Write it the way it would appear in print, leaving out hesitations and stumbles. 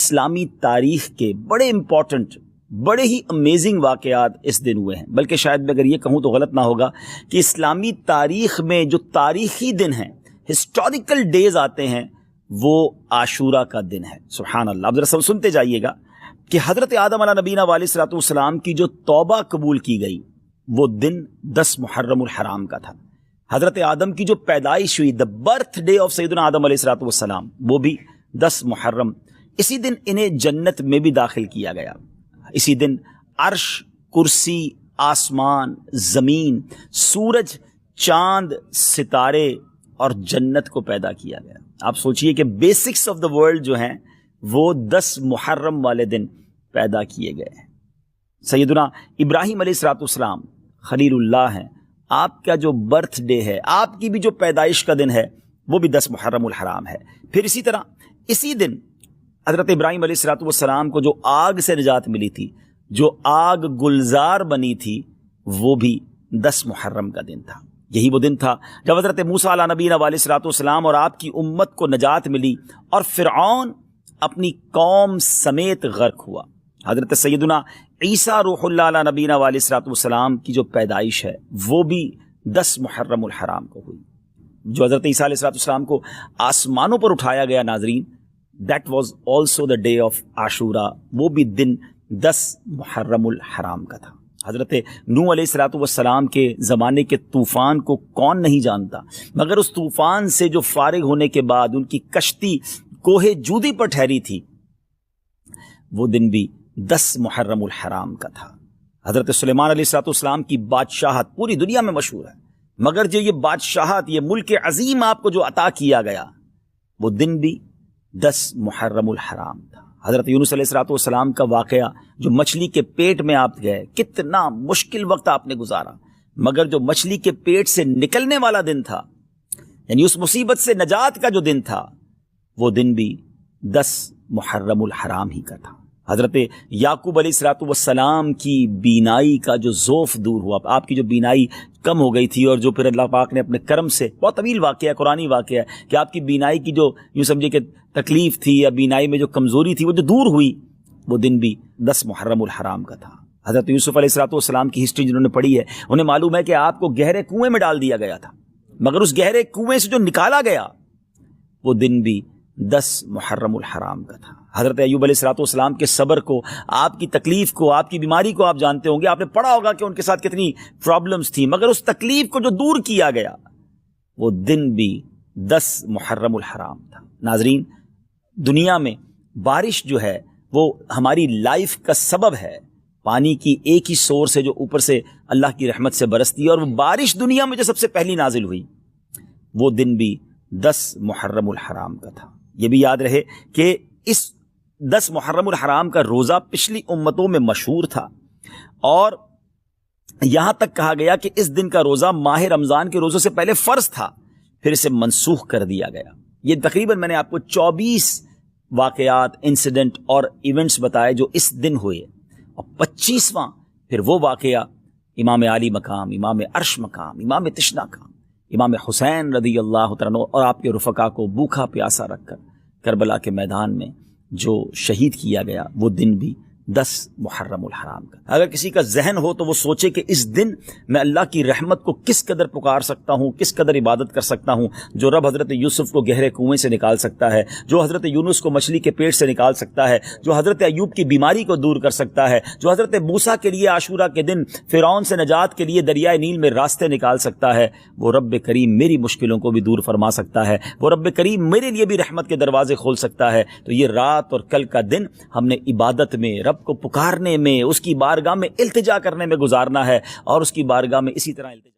اسلامی تاریخ کے بڑے امپورٹنٹ، بڑے ہی امیزنگ واقعات اس دن ہوئے ہیں، بلکہ شاید میں اگر یہ کہوں تو غلط نہ ہوگا کہ اسلامی تاریخ میں جو تاریخی دن ہیں، ہسٹوریکل ڈیز آتے ہیں، وہ عاشورہ کا دن ہے۔ سبحان اللہ۔ اب ذرا سنتے جائیے گا کہ حضرت آدم علیہ نبینا علیہ الصلوۃ والسلام کی جو توبہ قبول کی گئی وہ دن 10 محرم الحرام کا تھا۔ حضرت آدم کی جو پیدائش ہوئی، دا برتھ ڈے آف سیدنا آدم علیہ الصلوۃ والسلام، وہ بھی 10 محرم۔ اسی دن انہیں جنت میں بھی داخل کیا گیا۔ اسی دن عرش، کرسی، آسمان، زمین، سورج، چاند، ستارے اور جنت کو پیدا کیا گیا۔ آپ سوچئے کہ بیسکس آف دا ورلڈ جو ہیں وہ 10 محرم والے دن پیدا کیے گئے ہیں۔ سیدنا ابراہیم علیہ الصلوۃ والسلام خلیل اللہ ہیں، آپ کا جو برتھ ڈے ہے، آپ کی بھی جو پیدائش کا دن ہے، وہ بھی 10 محرم الحرام ہے۔ پھر اسی طرح اسی دن حضرت ابراہیم علیہ الصلوۃ والسلام کو جو آگ سے نجات ملی تھی، جو آگ گلزار بنی تھی، وہ بھی 10 محرم کا دن تھا۔ یہی وہ دن تھا جب حضرت موسیٰ علیہ نبینا علیہ الصلوۃ والسلام اور آپ کی امت کو نجات ملی اور فرعون اپنی قوم سمیت غرق ہوا۔ حضرت سیدنا عیسیٰ روح اللہ علیہ نبینا علیہ الصلوۃ والسلام کی جو پیدائش ہے وہ بھی 10 محرم الحرام کو ہوئی۔ جو حضرت عیسیٰ علیہ الصلوۃ والسلام کو آسمانوں پر اٹھایا گیا، ناظرین، that was also the day of Ashura, وہ بھی دن 10 محرم الحرام کا تھا۔ حضرت نوح علیہ الصلوۃ والسلام کے زمانے کے طوفان کو کون نہیں جانتا، مگر اس طوفان سے جو فارغ ہونے کے بعد ان کی کشتی کوہ جودی پر ٹھہری تھی، وہ دن بھی 10 محرم الحرام کا تھا۔ حضرت سلیمان علیہ الصلوۃ والسلام کی بادشاہت پوری دنیا میں مشہور ہے، مگر جو یہ بادشاہت، یہ ملک عظیم آپ کو جو عطا کیا گیا، وہ دن بھی 10 محرم الحرام تھا۔ حضرت یونس علیہ الصلوۃ والسلام کا واقعہ، جو مچھلی کے پیٹ میں آپ گئے، کتنا مشکل وقت آپ نے گزارا، مگر جو مچھلی کے پیٹ سے نکلنے والا دن تھا، یعنی اس مصیبت سے نجات کا جو دن تھا، وہ دن بھی 10 محرم الحرام ہی کا تھا۔ حضرت یعقوب علیہ الصلوۃ والسلام کی بینائی کا جو ضعف دور ہوا، آپ کی جو بینائی کم ہو گئی تھی، اور جو پھر اللہ پاک نے اپنے کرم سے، بہت طویل واقعہ ہے، قرآنی واقعہ ہے کہ آپ کی بینائی کی جو یوں سمجھے کہ تکلیف تھی یا بینائی میں جو کمزوری تھی، وہ جو دور ہوئی، وہ دن بھی 10 محرم الحرام کا تھا۔ حضرت یوسف علیہ الصلوۃ والسلام کی ہسٹری جنہوں نے پڑھی ہے، انہیں معلوم ہے کہ آپ کو گہرے کنویں میں ڈال دیا گیا تھا، مگر اس گہرے کنویں سے جو نکالا گیا، وہ دن بھی 10 محرم الحرام کا تھا۔ حضرت ایوب علیہ الصلوۃ والسلام کے صبر کو، آپ کی تکلیف کو، آپ کی بیماری کو آپ جانتے ہوں گے، آپ نے پڑھا ہوگا کہ ان کے ساتھ کتنی پرابلمز تھیں، مگر اس تکلیف کو جو دور کیا گیا، وہ دن بھی 10 محرم الحرام تھا۔ ناظرین، دنیا میں بارش جو ہے وہ ہماری لائف کا سبب ہے، پانی کی ایک ہی سورس ہے جو اوپر سے اللہ کی رحمت سے برستی ہے، اور وہ بارش دنیا میں جو سب سے پہلی نازل ہوئی، وہ دن بھی 10 محرم الحرام کا تھا۔ یہ بھی یاد رہے کہ اس 10 محرم الحرام کا روزہ پچھلی امتوں میں مشہور تھا، اور یہاں تک کہا گیا کہ اس دن کا روزہ ماہ رمضان کے روزوں سے پہلے فرض تھا، پھر اسے منسوخ کر دیا گیا۔ یہ تقریباً میں نے آپ کو 24 واقعات، انسیڈنٹ اور ایونٹس بتائے جو اس دن ہوئے، اور 25واں پھر وہ واقعہ امام علی مقام، امام عرش مقام، امام تشنا کا، امام حسین رضی اللہ تعالیٰ اور آپ کے رفقا کو بھوکھا پیاسا رکھ کر کربلا کے میدان میں جو شہید کیا گیا، وہ دن بھی 10 محرم الحرام کا۔ اگر کسی کا ذہن ہو تو وہ سوچے کہ اس دن میں اللہ کی رحمت کو کس قدر پکار سکتا ہوں، کس قدر عبادت کر سکتا ہوں، جو رب حضرت یوسف کو گہرے کنویں سے نکال سکتا ہے، جو حضرت یونس کو مچھلی کے پیٹ سے نکال سکتا ہے، جو حضرت ایوب کی بیماری کو دور کر سکتا ہے، جو حضرت موسیٰ کے لیے عاشورہ کے دن فرعون سے نجات کے لیے دریائے نیل میں راستے نکال سکتا ہے، وہ رب کریم میری مشکلوں کو بھی دور فرما سکتا ہے، وہ رب کریم میرے لیے بھی رحمت کے دروازے کھول سکتا ہے۔ تو یہ رات اور کل کا دن ہم نے عبادت میں، رب کو پکارنے میں، اس کی بارگاہ میں التجا کرنے میں گزارنا ہے، اور اس کی بارگاہ میں اسی طرح التجا